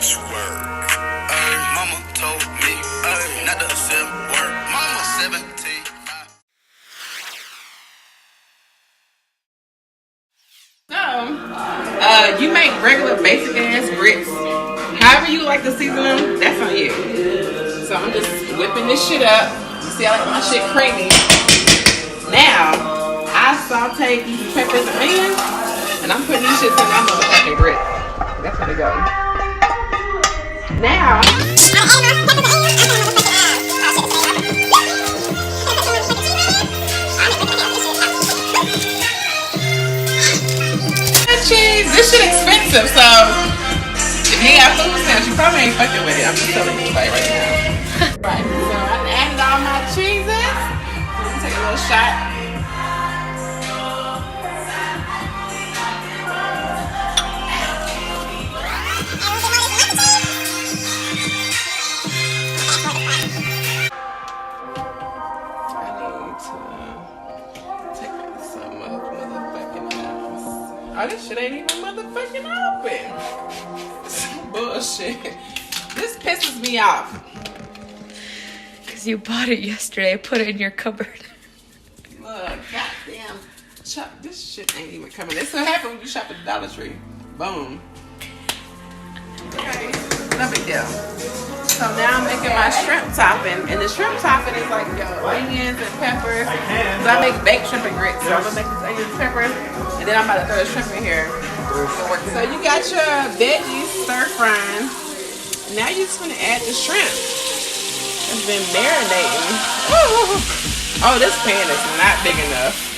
Swerve. Mama told me, not to accept work. Mama 17. So, you make regular basic ass grits. However you like to season them, that's on you. So I'm just whipping this shit up. You see, I like my shit creamy. Now, I saute these peppers and onions, and I'm putting these shits in my motherfucking grits. That's where they go. Now, cheese. This shit expensive, so if you got food stamps, you probably ain't fucking with it. I'm just telling you right now. Right, so I added all my cheeses. Let me take a little shot. Oh, this shit ain't even motherfucking open. Bullshit. This pisses me off. Because you bought it yesterday. Put it in your cupboard. Look, goddamn. This shit ain't even coming. This what happens when you shop at the Dollar Tree. Boom. Okay. No big deal. So now I'm making my shrimp topping. And the shrimp topping is like onions and peppers. So I make baked shrimp and grits. So I'm going to make this onions and peppers. And then I'm about to throw the shrimp in here. So you got your veggies stir frying. Now you're just gonna add the shrimp. It's been marinating. Woo. Oh, this pan is not big enough.